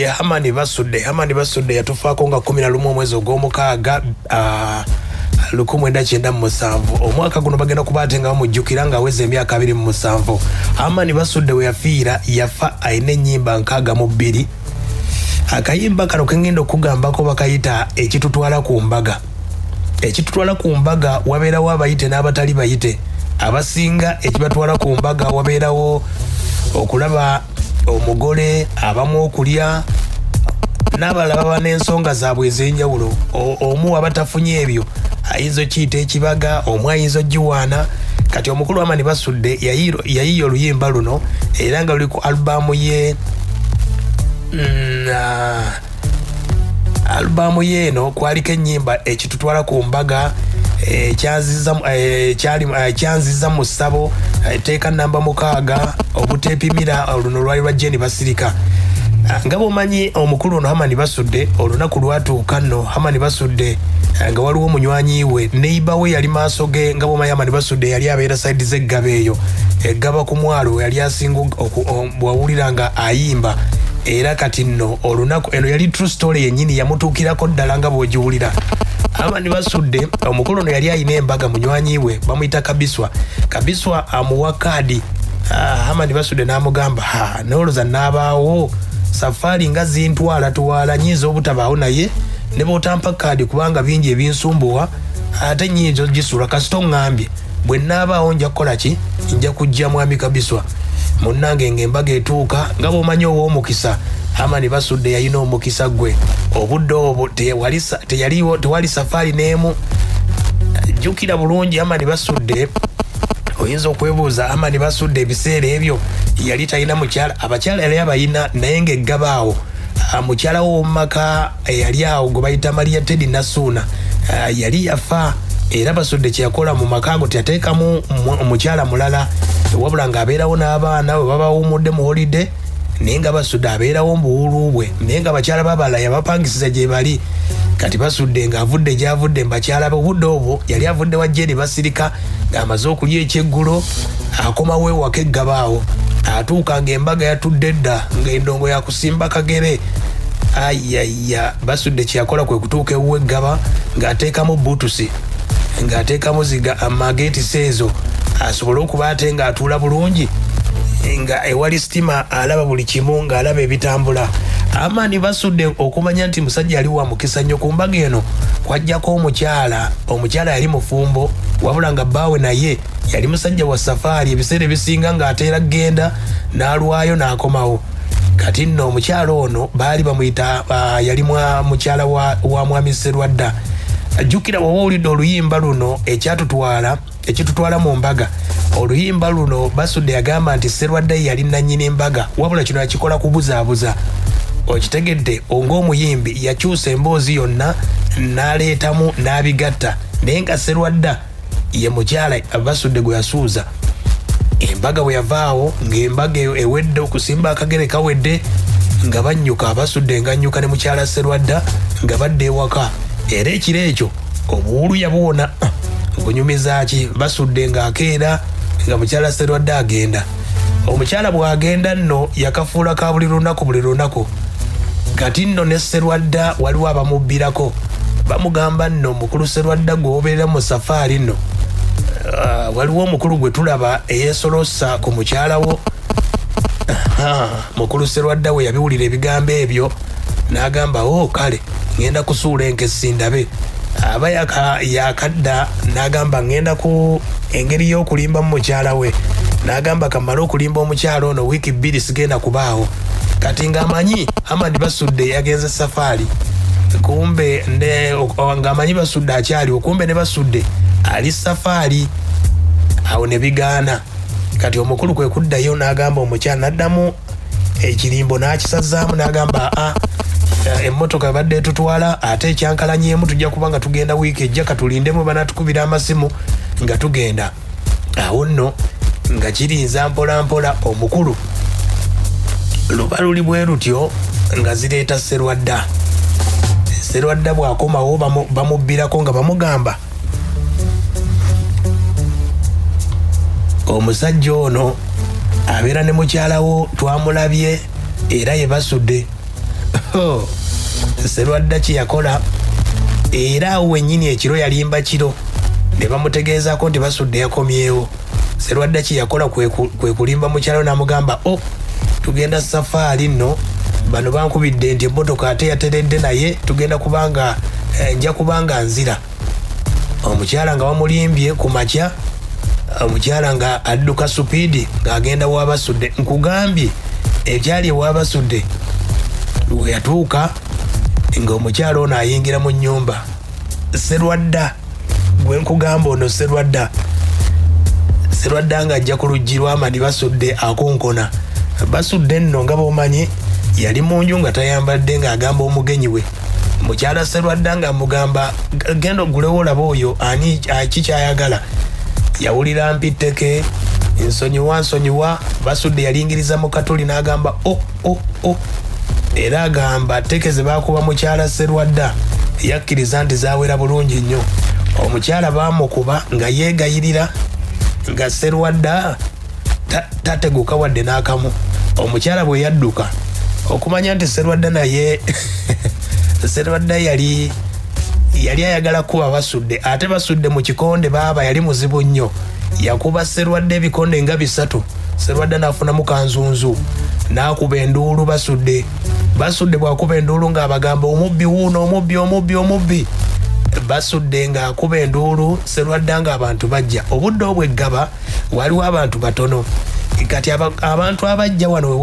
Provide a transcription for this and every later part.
Hamani Basudde yatufaako nga 11 omwezi ogw'omukaaga 1997 omwaka guno bagenda kubaate nga bamujjukira nga aweze emyaka 27. Hamani Basudde we yafiira yafa ayina ennyimba 62. Akayimba kano kengenda okugambako bakayita ekitutwala ku mbaga. Ekitutwala ku mbaga wabeerawo abayite n'abatali bayite. Abasinga ekibatwala ku mbaga wabeerawo okulaba omugole abamu okulya n'abalala baba n'ensonga zaabwe ez'enjawulo. Omu abatafunye ebyo ayinza okiyita ekibaga, omu ayinza ogiwaana. Kati omukulu Hamani Basudde yayiye oluyimba luno era nga luli ku alubamu ye alubamu ye eno kwaliko ennyimba ekitutwala ku mbaga, kyanziza mu ssabo, teeka namba 6 obuteepimira oluno lwali lwa Jeni Basirika. Nga bw'omanyi omukulu ono Hamani Basudde olunaku lwatuuka nno Hamani Basudde nga waliwo omunywanyi we neiba we yali maaso ge. Nga bw'omanyi Hamani Basudde yali abeera sayidi z'Eggaba eyo, Eggaba ku mwalo yali asinga bwawulira nga ayimba. Era kati nno olunaku eno yali true story yennyini yamutuukirako ddala nga bw'ogiwulira. Hamani Basudde omukulu ono yali ayina embaga munywanyi we bamuyita Kabiswa amuwa kaadi. Hamani Basudde n'amugamba n'olowooza n'abaawo safaari nga zintwala tuwala nyinza obutabaawo naye ne bw'otampa kaadi kubanga bingi ebinsumbuwa ate nyinza ogisula kasita oŋŋambye bwe nnaabaawo nja kukola ki, nja kujja mwami Kabiswa. Munnange ng'embaga etuuka nga bw'omanyi ow'omukisa Hamani Basudde yalina omukisa gwe. Obudde obwo tewali safaari n'emu. Jjukira bulungi Hamani Basudde, oyinza okwebuuza Hamani Basudde ebiseera ebyo yali talina mukyala. Abakyala yali abayina naye ng'Eggaba awo mukyala w'omumaka eyali awo gwe bayita Maria Teddy Nasuuna yali yafa. Era Basudde kyeyakola mu maka ago teyateekamu omukyala mulala, wabula ng'abeerawo n'abaana bwe baba bawummudde mu holide naye nga Basudde abeerawo mu buwuulu bwe, naye nga bakyala babala yabapangisiza gye bali. Kati Basudde ng'avudde gy'avudde bakyala be obudde obwo yali avudde wa Jeni Basirika ng'amaze okulya ekyeggulo, akomawo ewaka Eggaba awo. Atuuka ng'embaga yatudde dda ng'endongo yakusimba kagere. Ayaya Basudde kyeyakola kwe kutuuka ewuwe Eggaba ng'ateekamu buutusi, ng'ateekamu amageetisi ezo asobole okuba ate ng'atuula bulungi nga ewali sitima alaba buli kimu, ng'alaba ebitambula. Hamani Basudde okumanya nti musajja yali wa mukisa nnyo ku mbaga eno kwajjako omukyala yali mufumbo, wabula nga bbaawe naye yali musajja wa safaari, ebiseera ebisinga ng'ateera genda n'alwayo n'akomawo. Kati nno omukyala ono baali bamuyita yali mukyala wa mwami Sserwadda. Jjukira bw'oba owulidde oluyimba luno ekitutwala mu mbaga, oluyimba luno Basudde yagamba nti Sserwadda yali nannyini embaga, wabula kino yakikola kubuzaabuza. Okitegedde ng'omuyimbi yakyusa emboozi yonna n'aleetamu n'abigatta, naye nga Sserwadda ye mukyala Basudde gwe yasuuza. Embaga bwe yavaawo ng'embaga ewedde okusimba akagere kawedde nga bannyuka, Basudde ng'annyuka ne mukyala Sserwadda nga badde ewaka. Era ekiro ekyo obuwulu yabuwona. Okunyumiza ki, Basudde ng'akeera nga mukyala Sserwadda agenda. Omukyala bw'agenda nno yakafuula ka buli lunaku. Kati nno ne Sserwadda waliwo abamubbirako, bamugamba nno mukulu Sserwadda gw'obeera mu safaari nno, waliwo omukulu gwe tulaba eyeesolossa ku mukyala wo. Mukulu Sserwadda we yabiwulira ebigambo ebyo n'agamba kale ngenda kusuula enkesi ndabe. Aba yakadda n'agamba ngenda ku engeri y'okulimba mu mukyala we, n'agamba kamala okulimba omukyala ono wiiki 2 sigenda kubaawo. Kati ng'amanyi Hamani Basudde yagenze safaari, kumbe ng'amanyi Basudde akyaliwo, kumbe ne Basudde ali safaari. Awo ne bigaana. Kati omukulu kwe kuddayo n'agamba omukyala, n'addamu ekirimbo n'akisazaamu n'agamba emmotoka badde etutwala ate ekyankalanyeemu tujja kuba nga tugenda wiiki ejja, katulindemu banatukubira amasimu nga tugenda. Awo nno nga kirinza mpola omukulu luba luli bwe lutyo nga zireeta Sserwadda bw'akomawo bamubbirako nga bamugamba omusajja ono abeera ne mukyala wo twamulabye era ye Basudde. ko Sserwadda kye yakola era awo wennyini ekiro yalimba kiro ne bamutegeezaako nti Basudde yakomyewo. Sserwadda kye yakola kwe kulimba mukyalo n'amugamba tugenda safaari nno bano bankubidde nti emmotoka ate yateredde naye tugenda kubanga nja kubanga nzira. Omukyala nga wamulimbye ku makya, omukyala nga adduka supiidi ng'agenda wa Basudde. Nkugambye ekyali ewa Basudde we yatuuka ng'omukyala ono ayingira mu nnyumba. Sserwadda gwe nkugamba ono Sserwadda ng'ajja ku luggi lw'Amani Basudde akonkona. Basudde nno nga b'omanyi yali mu nju nga tayambadde ng'agamba omugenyi we. Mukyala Sserwadda ng'amugamba genda ogulewo olaba oyo ani kikyayagala. Yawulira mpitteke nsonyiwa. Basudde yalingiriza mu katuli n'agamba era agamba tteke ze baakuba mukyala Sserwadda yakkiriza nti zaawera bulungi nnyo. Omukyala baamukuba nga yeegayirira nga Sserwadda tateguka wadde n'akamu. Omukyala bwe yadduka okumanya nti Sserwadda naye Sserwadda yali ayagala kuba Basudde, ate Basudde mu kikonde baaba yali muzibu nnyo. Yakuba Sserwadda ebikonde nga 3. Sserwadda n'afunamu kanzunzu n'akuba enduulu Basudde. Basudde bw'akuba enduulu ng'abagamba omubbi wuuno, omubbi. Basudde ng'akuba enduulu, Sserwadda ng'abantu bajja. Obudde obweggaba waliwo abantu batono. Kati abantu abajja wano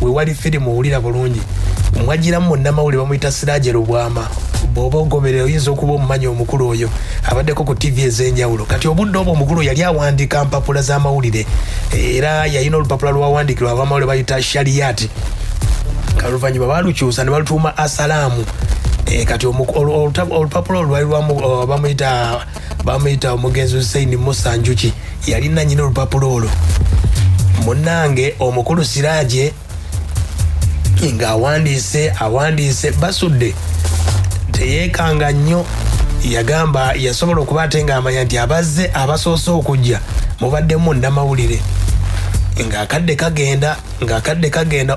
we wali firimu owulira bulungi. Mwagiramu munnamawulire bamuyita Siraje Lubwama. Bw'oba ogoberera oyinza okuba omumanyi omukulu oyo abaddeko ku TV ez'enjawulo. Kati obudde obwo omukulu yali awandiika mpapula z'amawulire era yalina olupapula lwawandikirwa abamawulire bayita Shariyati. Oluvannyuma baalukyusa ne balutuuma Asalaamu. Kati olupapula olwali lwamu bamuyita omugenzi Hussein Musa Njuki yali nannyini olupapula olwo. Munnange omukulu Siraje ng'awandiise Basudde teyeekanga nnyo. Yagamba yasobola okuba ate ng'amanya nti abazze abasoose okujja mubaddemu nnamawulire ng'akadde kagenda.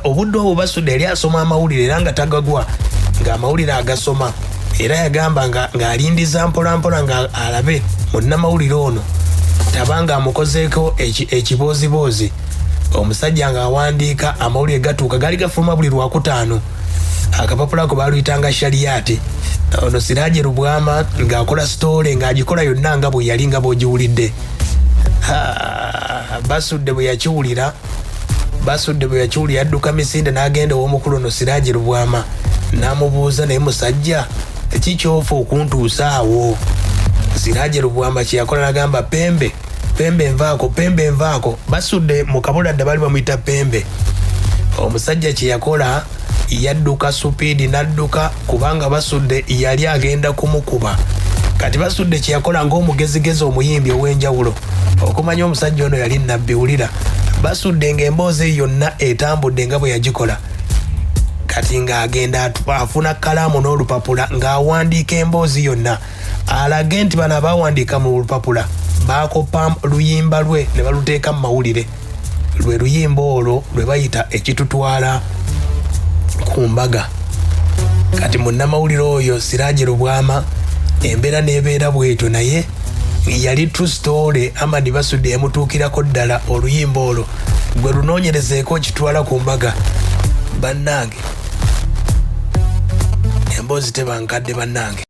Obudde obwo Basudde yali asoma amawulire era nga tagagwa ng'amawulire agasoma era yagamba ng'alindiza mpolampola ng'alabe munnamawulire ono tabanga amukozeeko ekiboozibozi. Omusajja ng'awandiika amawulire gatuuka gali gafuluma buli Lwakutaano. Akapapula ako baaluyitanga Shariyati. Ono Siraje Lubwama ng'akola sitoole ng'agikola yonna nga bwe yali nga bw'ogiwulidde. Basudde bwe yakiwulira yadduka misinde n'agenda ow'omukulu ono Siraje Lubwama n'amubuuza naye musajja kikyofa okuntuusa awo. Siraje Lubwama kye yakola n'agamba Pembe envaako. Basudde mu Kabuladda bali bamuyita Pembe. Omusajja kye yakola yadduka supiidi n'adduka kubanga Basudde yali agenda kumukuba. Kati Basudde kye yakola ng'omugezigezi omuyimbi ow'enjawulo okumanya omusajja ono yali nnabbi. Wulira Basudde ng'emboozi yonna etambudde nga bwe yagikola. Kati ng'agenda afuna kalaamu n'olupapula ng'awandiika emboozi yonna alage nti bano abawandiika mu lupapula baakopa luyimba lwe ne baluteeka mu mawulire. Lwe luyimba olwo lwe bayita ekitutwala ku mbaga. Kati munnamawulire oyo Siraje Lubwama embeera n'ebeera bwetyo naye yali true story. Amani Basudde yamutuukirako ddala oluyimba olwo gwe lunoonyerezeeko kitwala ku mbaga. Bannange emboozi tebankadde bannange.